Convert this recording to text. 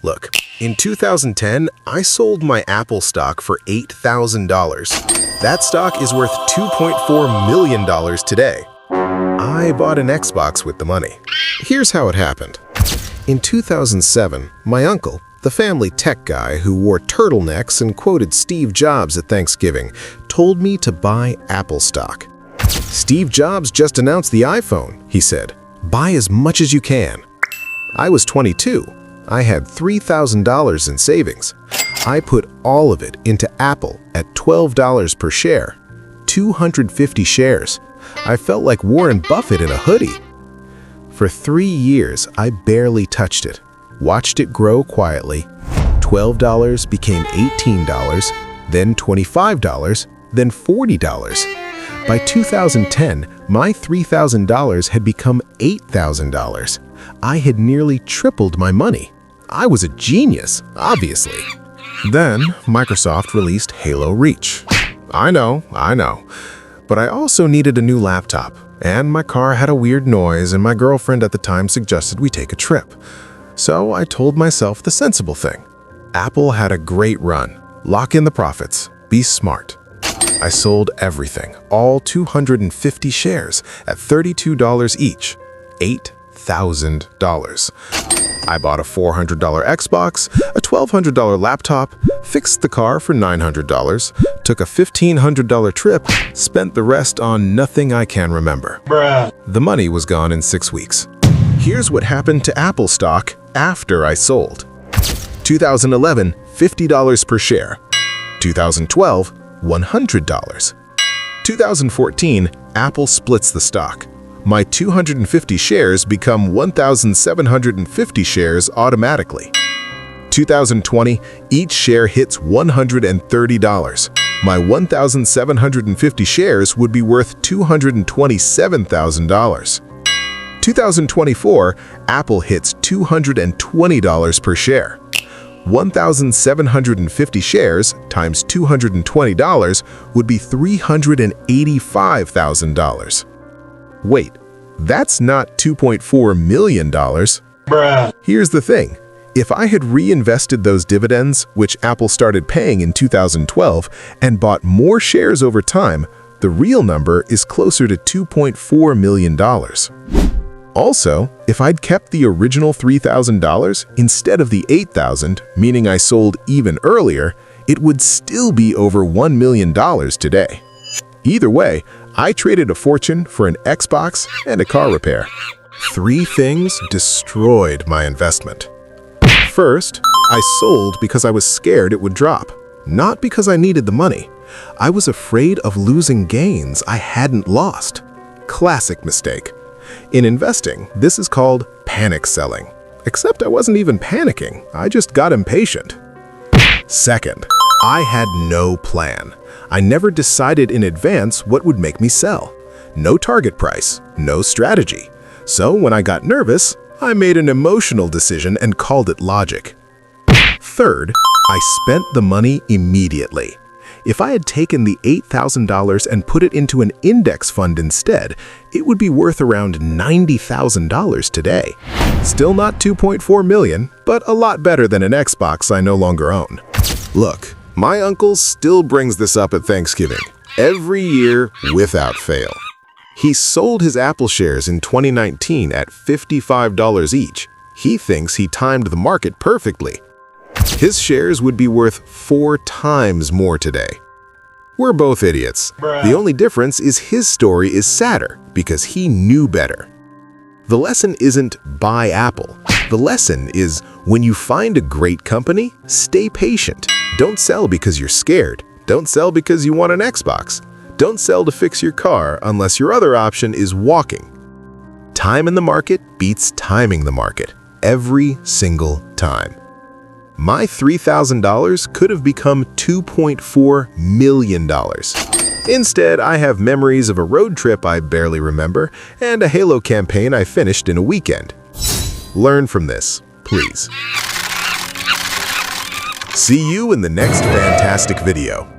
Look, in 2010, I sold my Apple stock for $8,000. That stock is worth $2.4 million today. I bought an Xbox with the money. Here's how it happened. In 2007, my uncle, the family tech guy who wore turtlenecks and quoted Steve Jobs at Thanksgiving, told me to buy Apple stock. Steve Jobs just announced the iPhone, he said. Buy as much as you can. I was 22. I had $3,000 in savings. I put all of it into Apple at $12 per share. 250 shares. I felt like Warren Buffett in a hoodie. For 3 years, I barely touched it. Watched it grow quietly. $12 became $18, then $25, then $40. By 2010, my $3,000 had become $8,000. I had nearly tripled my money. I was a genius, obviously. Then, Microsoft released haloreach. I know. But I also needed a new laptop, and my car had a weird noise, and my girlfriend at the time suggested we take a trip. So I told myself the sensible thing. Apple had a great run. Lock in the profits. Be smart. I sold everything, all 250 shares, at $32 each. $8,000. I bought a $400 Xbox, a $1,200 laptop, fixed the car for $900, took a $1,500 trip, spent the rest on nothing I can remember. The money was gone in 6 weeks. Here's what happened to Apple stock after I sold. 2011, $50 per share. 2012, $100. 2014, Apple splits the stock. My 250 shares become 1,750 shares automatically. 2020, each share hits $130. My 1,750 shares would be worth $227,000. 2024, Apple hits $220 per share. 1,750 shares times $220 would be $385,000. Wait, that's not $2.4 million. Here's the thing. If I had reinvested those dividends, which Apple started paying in 2012, and bought more shares over time, the real number is closer to $2.4 million. Also, if I'd kept the original $3,000 instead of the $8,000, meaning I sold even earlier, it would still be over $1 million today. Either way, I traded a fortune for an Xbox and a car repair. 3 things destroyed my investment. First, I sold because I was scared it would drop, not because I needed the money. I was afraid of losing gains I hadn't lost. Classic mistake. In investing, this is called panic selling. Except I wasn't even panicking, I just got impatient. Second, I had no plan. I never decided in advance what would make me sell. No target price, no strategy. So when I got nervous, I made an emotional decision and called it logic. Third, I spent the money immediately. If I had taken the $8,000 and put it into an index fund instead, it would be worth around $90,000 today. Still not $2.4 million, but a lot better than an Xbox I no longer own. Look, my uncle still brings this up at Thanksgiving, every year without fail. He sold his Apple shares in 2019 at $55 each. He thinks he timed the market perfectly. His shares would be worth 4 times more today. We're both idiots. The only difference is his story is sadder because he knew better. The lesson isn't buy Apple. The lesson is when you find a great company, stay patient. Don't sell because you're scared. Don't sell because you want an Xbox. Don't sell to fix your car unless your other option is walking. Time in the market beats timing the market every single time. My $3,000 could have become $2.4 million. Instead, I have memories of a road trip I barely remember and a Halo campaign I finished in a weekend. Learn from this, please. See you in the next fantastic video.